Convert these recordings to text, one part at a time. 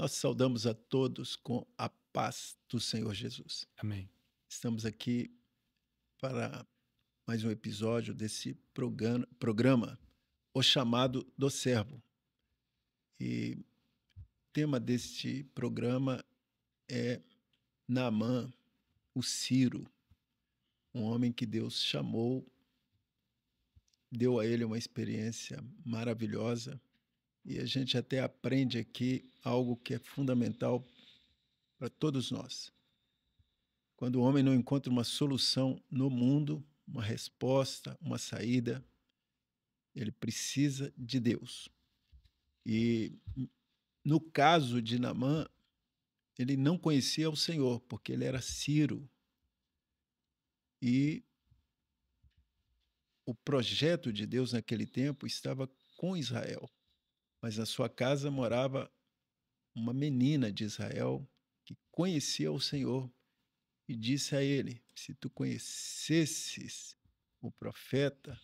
Nós saudamos a todos com a paz do Senhor Jesus. Amém. Estamos aqui para mais um episódio desse programa O Chamado do Servo. E o tema deste programa é Naamã, o Ciro, um homem que Deus chamou, deu a ele uma experiência maravilhosa. E a gente até aprende aqui algo que é fundamental para todos nós. Quando o homem não encontra uma solução no mundo, uma resposta, uma saída, ele precisa de Deus. E no caso de Naamã, ele não conhecia o Senhor, porque ele era Ciro. E o projeto de Deus naquele tempo estava com Israel. Mas na sua casa morava uma menina de Israel que conhecia o Senhor e disse a ele: se tu conhecesses o profeta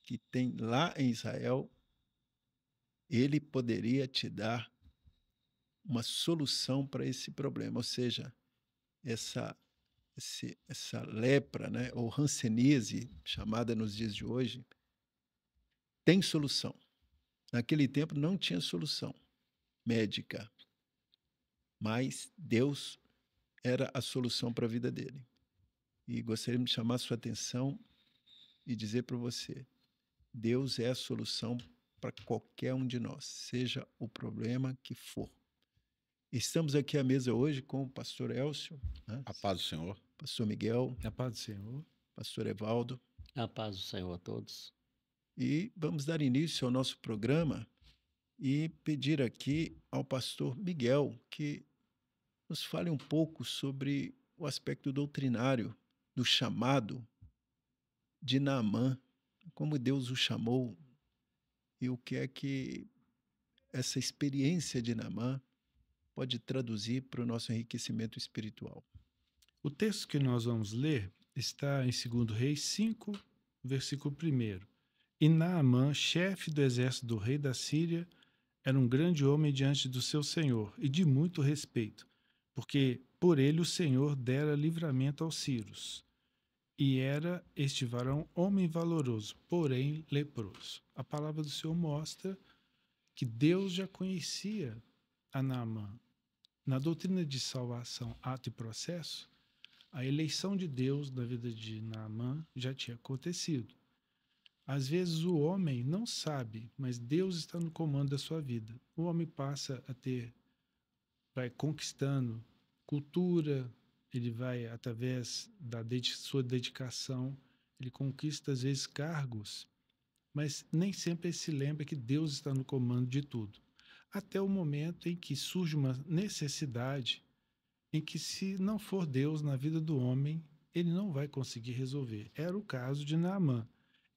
que tem lá em Israel, ele poderia te dar uma solução para esse problema. Ou seja, essa, essa lepra, né, ou hanseníase, chamada nos dias de hoje, tem solução. Naquele tempo não tinha solução médica, mas Deus era a solução para a vida dele. E gostaria de chamar a sua atenção e dizer para você: Deus é a solução para qualquer um de nós, seja o problema que for. Estamos aqui à mesa hoje com o pastor Elcio, né? A paz do Senhor. Pastor Miguel, A paz do Senhor. pastor Evaldo, A paz do Senhor a todos. e vamos dar início ao nosso programa e pedir aqui ao pastor Miguel que nos fale um pouco sobre o aspecto doutrinário do chamado de Naamã, como Deus o chamou e o que é que essa experiência de Naamã pode traduzir para o nosso enriquecimento espiritual. O texto que nós vamos ler está em 2 Reis 5, versículo 1. E Naamã, chefe do exército do rei da Síria, era um grande homem diante do seu senhor e de muito respeito, porque por ele o Senhor dera livramento aos sírios. E era este varão homem valoroso, porém leproso. A palavra do Senhor mostra que Deus já conhecia a Naamã. Na doutrina de salvação, ato e processo, a eleição de Deus na vida de Naamã já tinha acontecido. Às vezes o homem não sabe, mas Deus está no comando da sua vida. O homem passa a vai conquistando cultura, ele vai, através da sua dedicação, ele conquista às vezes cargos, mas nem sempre ele se lembra que Deus está no comando de tudo. Até o momento em que surge uma necessidade em que, se não for Deus na vida do homem, ele não vai conseguir resolver. Era o caso de Naamã.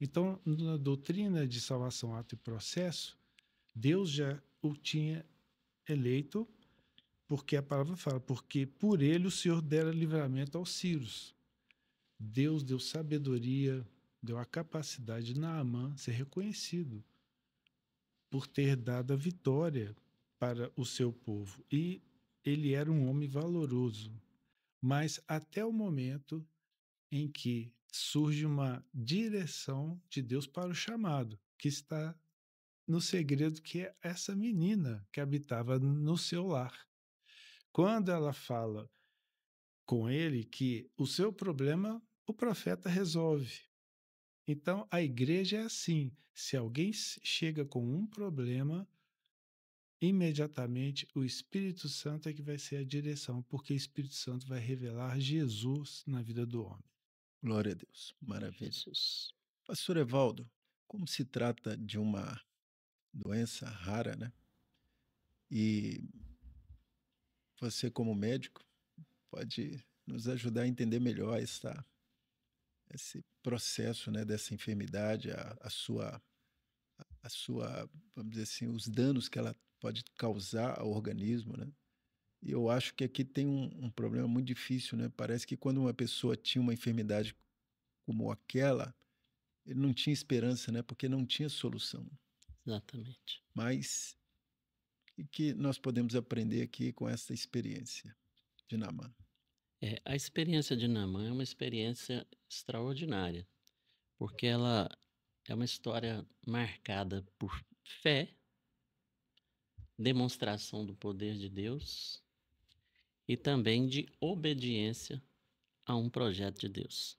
Então, na doutrina de salvação, ato e processo, Deus já o tinha eleito, porque a palavra fala, porque por ele o Senhor dera livramento aos sírios. Deus deu sabedoria, deu a capacidade de Naamã ser reconhecido por ter dado a vitória para o seu povo. E ele era um homem valoroso. Mas até o momento em que surge uma direção de Deus para o chamado, que está no segredo, que é essa menina que habitava no seu lar. Quando ela fala com ele que o seu problema o profeta resolve. Então a igreja é assim: se alguém chega com um problema, imediatamente o Espírito Santo é que vai ser a direção, porque o Espírito Santo vai revelar Jesus na vida do homem. Glória a Deus, maravilha. Jesus. Pastor Evaldo, como se trata de uma doença rara, né? E você, como médico, pode nos ajudar a entender melhor esse processo, né, dessa enfermidade, a sua, vamos dizer assim, os danos que ela pode causar ao organismo, né? E eu acho que aqui tem um problema muito difícil, né? Parece que quando uma pessoa tinha uma enfermidade como aquela, ele não tinha esperança, né? Porque não tinha solução. Exatamente. Mas e que nós podemos aprender aqui com essa experiência de Naamã? A experiência de Naamã é uma experiência extraordinária, porque ela é uma história marcada por fé, demonstração do poder de Deus e também de obediência a um projeto de Deus.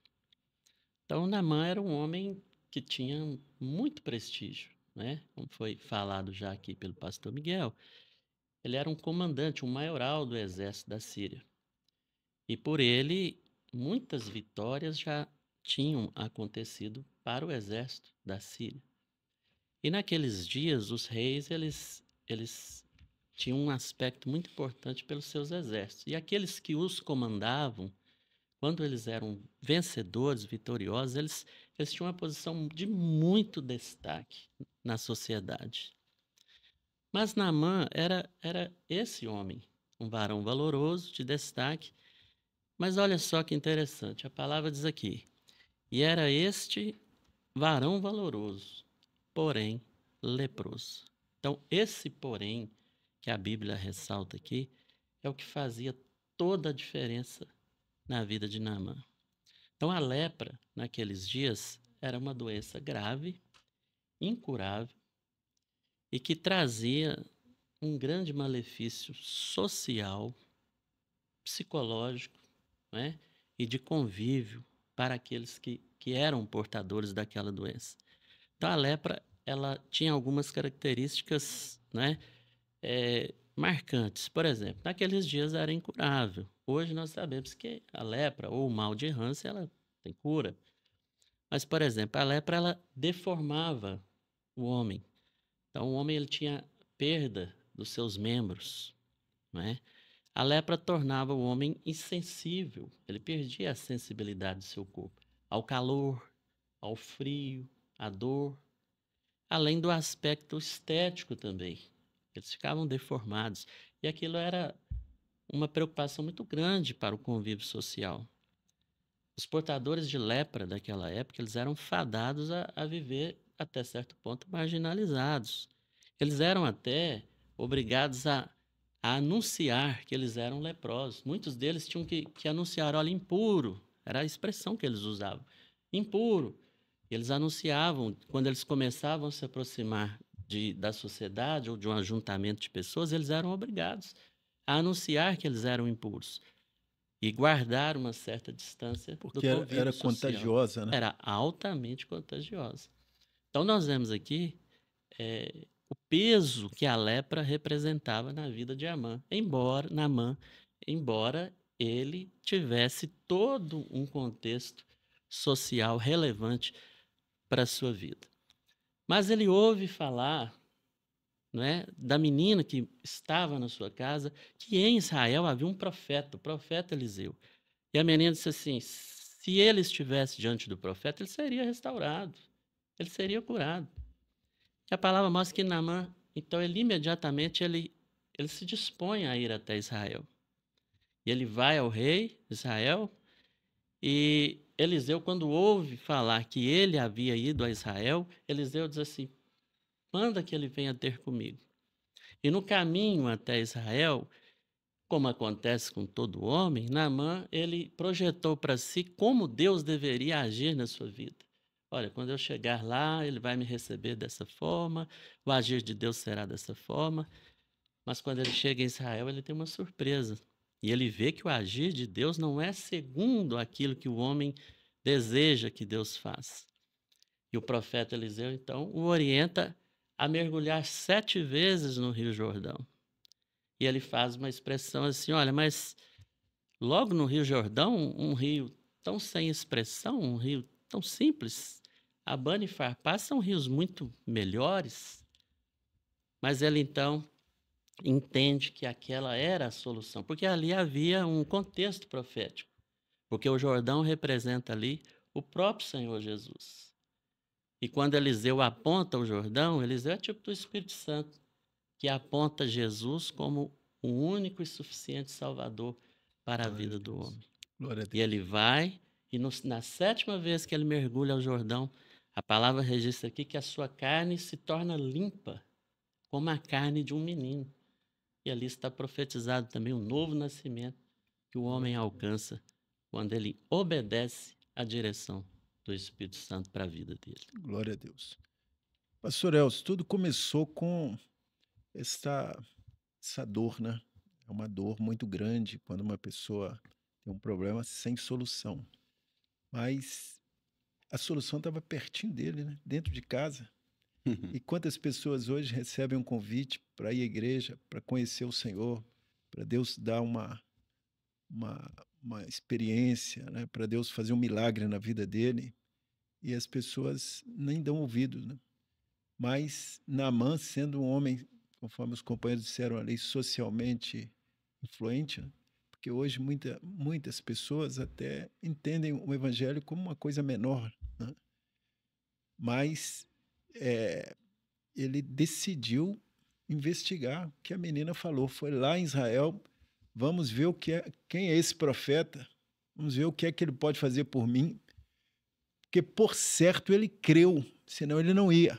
Então, Naamã era um homem que tinha muito prestígio, né? Como foi falado já aqui pelo pastor Miguel, ele era um comandante, um maioral do exército da Síria. E por ele, muitas vitórias já tinham acontecido para o exército da Síria. E naqueles dias, os reis, eles tinham um aspecto muito importante pelos seus exércitos. E aqueles que os comandavam, quando eles eram vencedores, vitoriosos, eles tinham uma posição de muito destaque na sociedade. Mas Naamã era esse homem, um varão valoroso, de destaque. Mas olha só que interessante, a palavra diz aqui: e era este varão valoroso, porém leproso. Então, esse porém que a Bíblia ressalta aqui é o que fazia toda a diferença na vida de Naamã. Então, a lepra, naqueles dias, era uma doença grave, incurável e que trazia um grande malefício social, psicológico, né? E de convívio para aqueles que eram portadores daquela doença. Então, a lepra ela tinha algumas características, né, marcantes. Por exemplo, naqueles dias era incurável. Hoje nós sabemos que a lepra ou o mal de Hansen ela tem cura. Mas, por exemplo, a lepra ela deformava o homem. Então, o homem ele tinha perda dos seus membros, não é? A lepra tornava o homem insensível, ele perdia a sensibilidade do seu corpo ao calor, ao frio, à dor, além do aspecto estético também. Eles ficavam deformados e aquilo era uma preocupação muito grande para o convívio social. Os portadores de lepra daquela época, eles eram fadados a viver, até certo ponto, marginalizados. Eles eram até obrigados a anunciar que eles eram leprosos. Muitos deles tinham que anunciar, olha, impuro, era a expressão que eles usavam, impuro. Eles anunciavam, quando eles começavam a se aproximar da sociedade ou de um ajuntamento de pessoas, eles eram obrigados a anunciar que eles eram impuros e guardar uma certa distância do Porque convívio era social. contagiosa, né? Era altamente contagiosa. Então, nós vemos aqui o peso que a lepra representava na vida de Naamã, embora ele tivesse todo um contexto social relevante para a sua vida. Mas ele ouve falar, não é, da menina que estava na sua casa, que em Israel havia um profeta, o profeta Eliseu. E a menina disse assim: se ele estivesse diante do profeta, ele seria restaurado, ele seria curado. E a palavra mostra que Naamã, então, ele imediatamente ele se dispõe a ir até Israel. E ele vai ao rei de Israel, e Eliseu, quando ouve falar que ele havia ido a Israel, Eliseu diz assim: manda que ele venha ter comigo. E no caminho até Israel, como acontece com todo homem, Naamã, ele projetou para si como Deus deveria agir na sua vida. Olha, quando eu chegar lá, ele vai me receber dessa forma, o agir de Deus será dessa forma. Mas quando ele chega em Israel, ele tem uma surpresa. E ele vê que o agir de Deus não é segundo aquilo que o homem deseja que Deus faça. E o profeta Eliseu, então, o orienta a mergulhar 7 vezes no Rio Jordão. E ele faz uma expressão assim: olha, mas logo no Rio Jordão, um rio tão sem expressão, um rio tão simples, Abana e Farpá são rios muito melhores. Mas ele então entende que aquela era a solução, porque ali havia um contexto profético, porque o Jordão representa ali o próprio Senhor Jesus. E quando Eliseu aponta o Jordão, Eliseu é tipo do Espírito Santo, que aponta Jesus como o único e suficiente Salvador para a vida do homem. Glória a E Deus. ele vai, e na 7ª vez que ele mergulha ao Jordão, a palavra registra aqui que a sua carne se torna limpa, como a carne de um menino. E ali está profetizado também um novo nascimento que o homem alcança quando ele obedece à direção do Espírito Santo para a vida dele. Glória a Deus. Pastor Elcio, tudo começou com essa, essa dor, né? É uma dor muito grande quando uma pessoa tem um problema sem solução. Mas a solução estava pertinho dele, né? Dentro de casa. E quantas pessoas hoje recebem um convite para ir à igreja, para conhecer o Senhor, para Deus dar uma, uma experiência, né? Para Deus fazer um milagre na vida dele, e as pessoas nem dão ouvido, né? Mas Naamã, sendo um homem, conforme os companheiros disseram ali, socialmente influente, né? Porque hoje muitas pessoas até entendem o evangelho como uma coisa menor, né? Mas ele decidiu investigar o que a menina falou. Foi lá em Israel, vamos ver quem é esse profeta, vamos ver o que é que ele pode fazer por mim, porque por certo ele creu, senão ele não ia.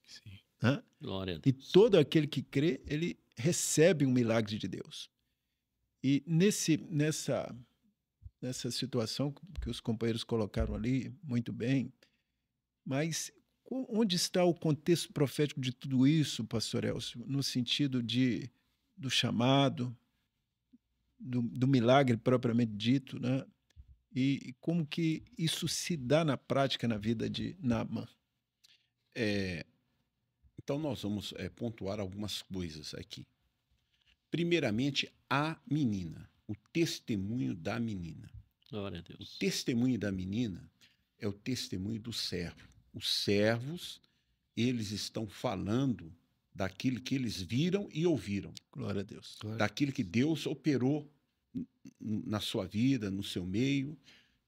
Sim. Né? Glória a E Deus. todo aquele que crê, ele recebe um milagre de Deus. E nessa situação que os companheiros colocaram ali, muito bem, mas onde está o contexto profético de tudo isso, pastor Elcio? No sentido do chamado, do milagre propriamente dito, né? E como que isso se dá na prática na vida de Naamã? Então, nós vamos pontuar algumas coisas aqui. Primeiramente, a menina, o testemunho da menina. Glória a O Deus. testemunho da menina é o testemunho do servo. Os servos, eles estão falando daquilo que eles viram e ouviram, Glória a Deus. daquilo que Deus operou na sua vida, no seu meio,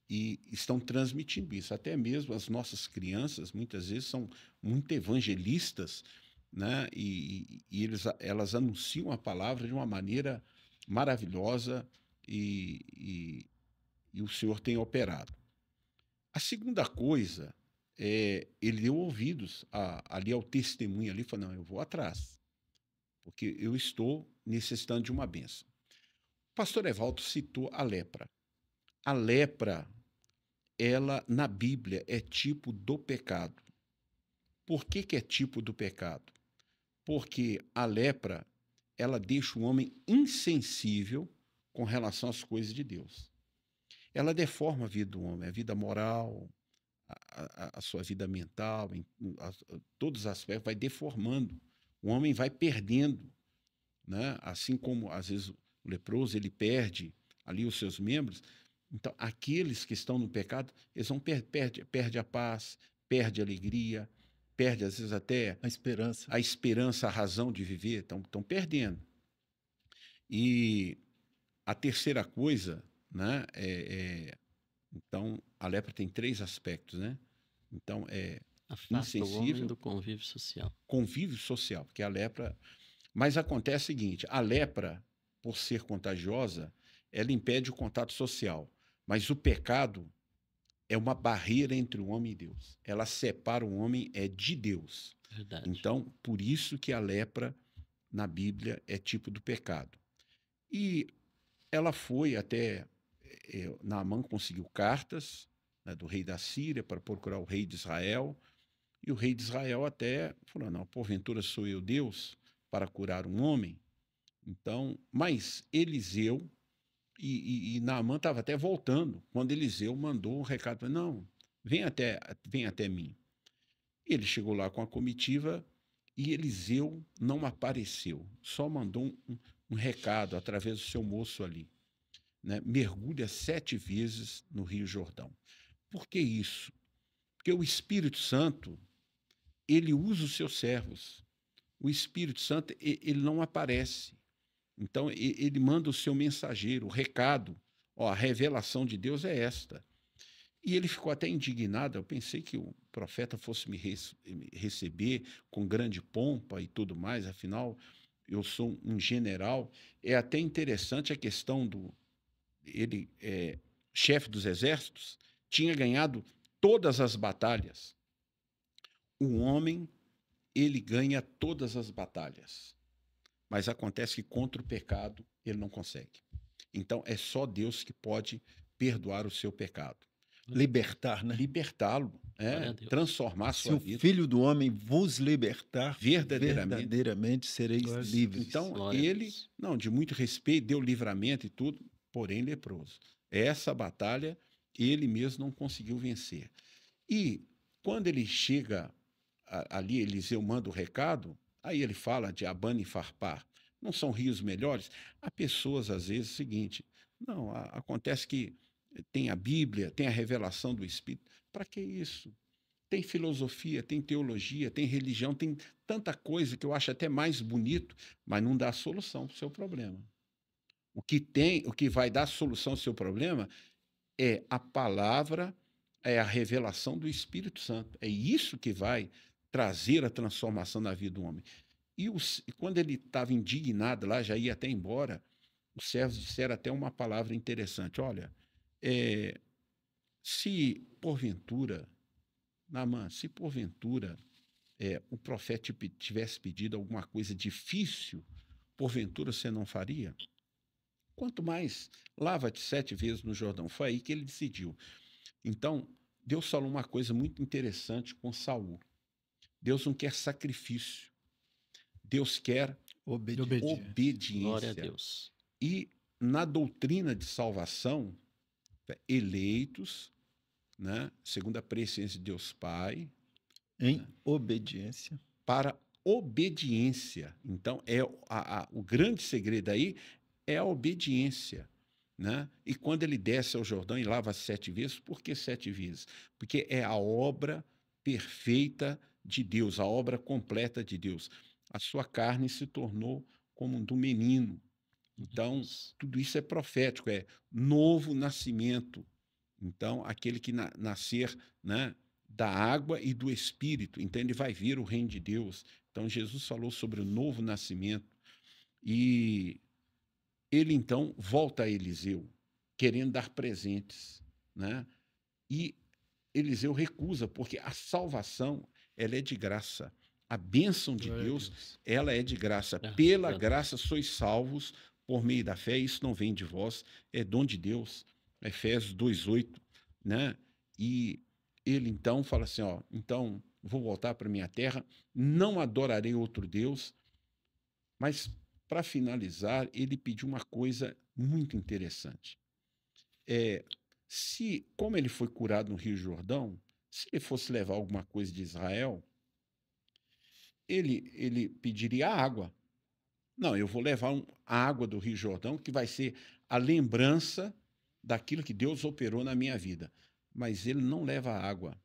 e estão transmitindo isso. Até mesmo as nossas crianças, muitas vezes, são muito evangelistas, né? E elas anunciam a palavra de uma maneira maravilhosa e o Senhor tem operado. A segunda coisa ele deu ouvidos ali ao testemunho, ali falou, não, eu vou atrás, porque eu estou necessitando de uma bênção. O pastor Evaldo citou a lepra. A lepra, ela, na Bíblia, é tipo do pecado. Por que é tipo do pecado? Porque a lepra, ela deixa o homem insensível com relação às coisas de Deus. Ela deforma a vida do homem, a vida moral, a sua vida mental, todos os aspectos, vai deformando. O homem vai perdendo, né? Assim como, às vezes, o leproso, ele perde ali os seus membros. Então, aqueles que estão no pecado, eles vão perde a paz, perde a alegria, perde, às vezes, até A esperança, a razão de viver, estão perdendo. E a terceira coisa, né, então, a lepra tem 3 aspectos, né? Então, Afasta o homem insensível, do convívio social. convívio social, porque a lepra... Mas acontece o seguinte, a lepra, por ser contagiosa, ela impede o contato social, mas o pecado é uma barreira entre o homem e Deus. Ela separa o homem de Deus. Verdade. Então, por isso que a lepra, na Bíblia, é tipo do pecado. E ela foi até... Naamã conseguiu cartas, né, do rei da Síria para procurar o rei de Israel, e o rei de Israel até falou, não, porventura sou eu Deus para curar um homem? Então, mas Eliseu, e Naamã estava até voltando, quando Eliseu mandou um recado, não, vem até mim. Ele chegou lá com a comitiva e Eliseu não apareceu, só mandou um recado através do seu moço ali, né? Mergulha 7 vezes no Rio Jordão. Por que isso? Porque o Espírito Santo, ele usa os seus servos. O Espírito Santo, ele não aparece. Então, ele manda o seu mensageiro, o recado. Ó, a revelação de Deus é esta. E ele ficou até indignado. Eu pensei que o profeta fosse me receber com grande pompa e tudo mais. Afinal, eu sou um general. É até interessante a questão ele, chefe dos exércitos, tinha ganhado todas as batalhas. O homem, ele ganha todas as batalhas, mas acontece que contra o pecado ele não consegue. Então é só Deus que pode perdoar o seu pecado. Libertar, né? Libertá-lo, Glória a Deus. transformar a Se sua o vida Filho do Homem vos libertar, verdadeiramente. verdadeiramente sereis Glória a Deus. livres. Então, Glória a ele, Deus. não, de muito respeito, deu livramento e tudo, porém leproso. Essa batalha ele mesmo não conseguiu vencer. E quando ele chega ali, Eliseu manda o recado, aí ele fala de Abana e Farpar. Não são rios melhores? Há pessoas, às vezes, o seguinte, não, acontece que tem a Bíblia, tem a revelação do Espírito. Para que isso? Tem filosofia, tem teologia, tem religião, tem tanta coisa que eu acho até mais bonito, mas não dá solução para o seu problema. O que vai dar solução ao seu problema é a palavra, é a revelação do Espírito Santo. É isso que vai trazer a transformação na vida do homem. E quando ele estava indignado lá, já ia até embora, os servos disseram até uma palavra interessante. Olha, se porventura, Naamã, se porventura o profeta tivesse pedido alguma coisa difícil, porventura você não faria? Quanto mais, lava-te 7 vezes no Jordão. Foi aí que ele decidiu. Então, Deus falou uma coisa muito interessante com Saul. Deus não quer sacrifício. Deus quer obediência. Glória a Deus. E na doutrina de salvação, eleitos, né, segundo a presciência de Deus Pai, Em obediência. para obediência. Então, o grande segredo aí é a obediência. Né? E quando ele desce ao Jordão e lava 7 vezes, por que 7 vezes? Porque é a obra perfeita de Deus, a obra completa de Deus. A sua carne se tornou como do menino. Então, tudo isso é profético, é novo nascimento. Então, aquele que nascer, né, da água e do Espírito, então ele vai ver o reino de Deus. Então, Jesus falou sobre o novo nascimento. E ele, então, volta a Eliseu, querendo dar presentes, né? E Eliseu recusa, porque a salvação, ela é de graça. A bênção de Deus, ela é de graça. Pela graça sois salvos por meio da fé. Isso não vem de vós, é dom de Deus. Efésios 2:8, né? E ele, então, fala assim, ó, então, vou voltar para minha terra, não adorarei outro Deus, mas para finalizar, ele pediu uma coisa muito interessante. Como ele foi curado no Rio Jordão, se ele fosse levar alguma coisa de Israel, ele pediria água. Não, eu vou levar a água do Rio Jordão, que vai ser a lembrança daquilo que Deus operou na minha vida. Mas ele não leva água.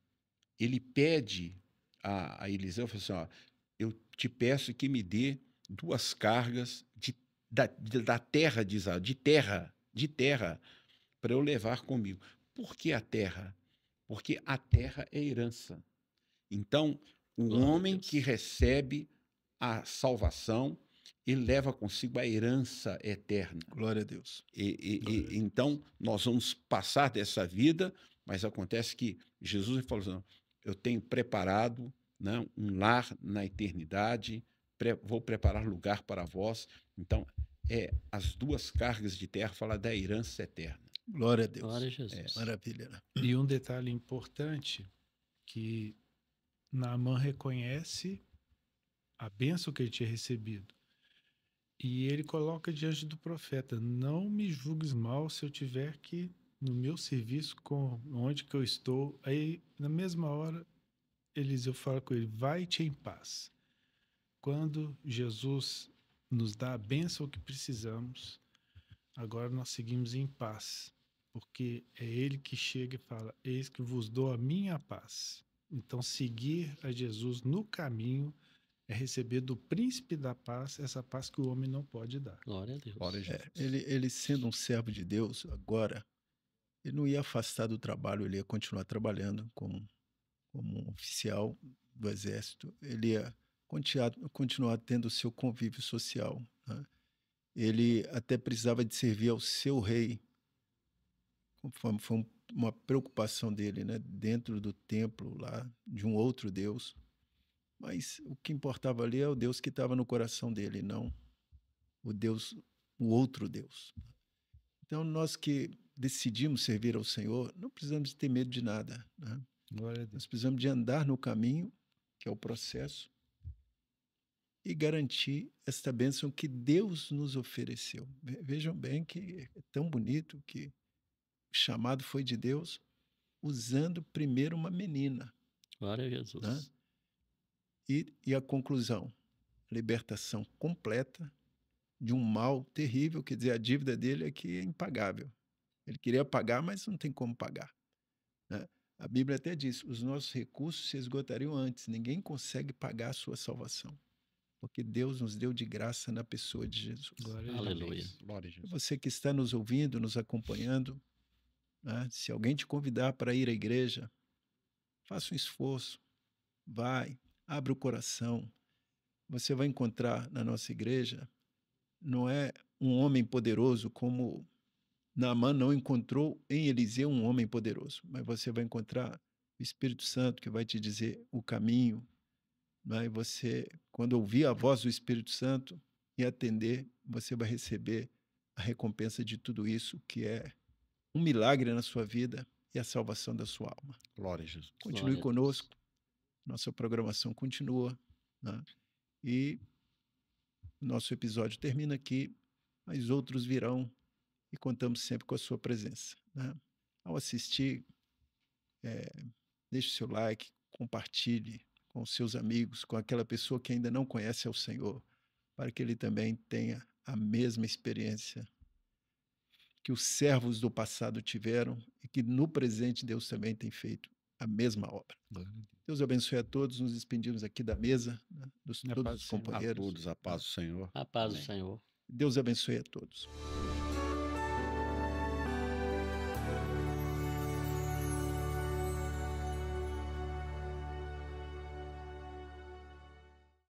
Ele pede a Eliseu, fala assim, ó, eu te peço que me dê 2 cargas da terra de Israel, de terra, para eu levar comigo. Por que a terra? Porque a terra é herança. Então, o homem que recebe a salvação, ele leva consigo a herança eterna. Glória a Deus. Então, nós vamos passar dessa vida, mas acontece que Jesus falou assim, eu tenho preparado, né, um lar na eternidade, vou preparar lugar para vós. Então, as 2 cargas de terra falam da herança eterna. Glória a Deus. Glória a Jesus. Maravilha. Né? E um detalhe importante, que Naamã reconhece a bênção que ele tinha recebido. E ele coloca diante do profeta, não me julgues mal se eu tiver que, no meu serviço, onde que eu estou. Aí, na mesma hora, Eliseu fala com ele, vai-te em paz. Quando Jesus nos dá a bênção que precisamos, agora nós seguimos em paz, porque é ele que chega e fala, eis que vos dou a minha paz. Então, seguir a Jesus no caminho é receber do príncipe da paz essa paz que o homem não pode dar. Glória a Deus. Glória a Jesus. Ele sendo um servo de Deus, agora, ele não ia afastar do trabalho, ele ia continuar trabalhando como um oficial do exército, ele ia continuar tendo o seu convívio social. Né? Ele até precisava de servir ao seu rei, conforme foi uma preocupação dele, né? Dentro do templo lá, de um outro Deus. Mas o que importava ali é o Deus que estava no coração dele, não o outro Deus. Então, nós que decidimos servir ao Senhor, não precisamos ter medo de nada, né? Glória a Deus. Nós precisamos de andar no caminho, que é o processo, e garantir esta bênção que Deus nos ofereceu. Vejam bem que é tão bonito que o chamado foi de Deus, usando primeiro uma menina, Glória a né? Jesus. E a conclusão, libertação completa de um mal terrível, quer dizer, a dívida dele é que é impagável. Ele queria pagar, mas não tem como pagar, né? A Bíblia até diz, os nossos recursos se esgotariam antes, ninguém consegue pagar a sua salvação, porque Deus nos deu de graça na pessoa de Jesus. Glória a Aleluia. Deus. Glória a Jesus. Você que está nos ouvindo, nos acompanhando, né? Se alguém te convidar para ir à igreja, faça um esforço, vai, abre o coração. Você vai encontrar na nossa igreja, não é um homem poderoso como Naamã não encontrou em Eliseu um homem poderoso, mas você vai encontrar o Espírito Santo que vai te dizer o caminho, né? E você, quando ouvir a voz do Espírito Santo e atender, você vai receber a recompensa de tudo isso, que é um milagre na sua vida e a salvação da sua alma. Glória a Jesus. Continue Glória a conosco, nossa programação continua, né? E nosso episódio termina aqui, mas outros virão e contamos sempre com a sua presença, né? Ao assistir, deixe seu like, compartilhe com seus amigos, com aquela pessoa que ainda não conhece ao Senhor, para que ele também tenha a mesma experiência que os servos do passado tiveram e que no presente Deus também tem feito a mesma obra. Deus abençoe a todos, nos despedimos aqui da mesa, né, dos Na todos paz os do Senhor. A companheiros. todos, a paz do Senhor. A paz do Amém. Senhor. Deus abençoe a todos.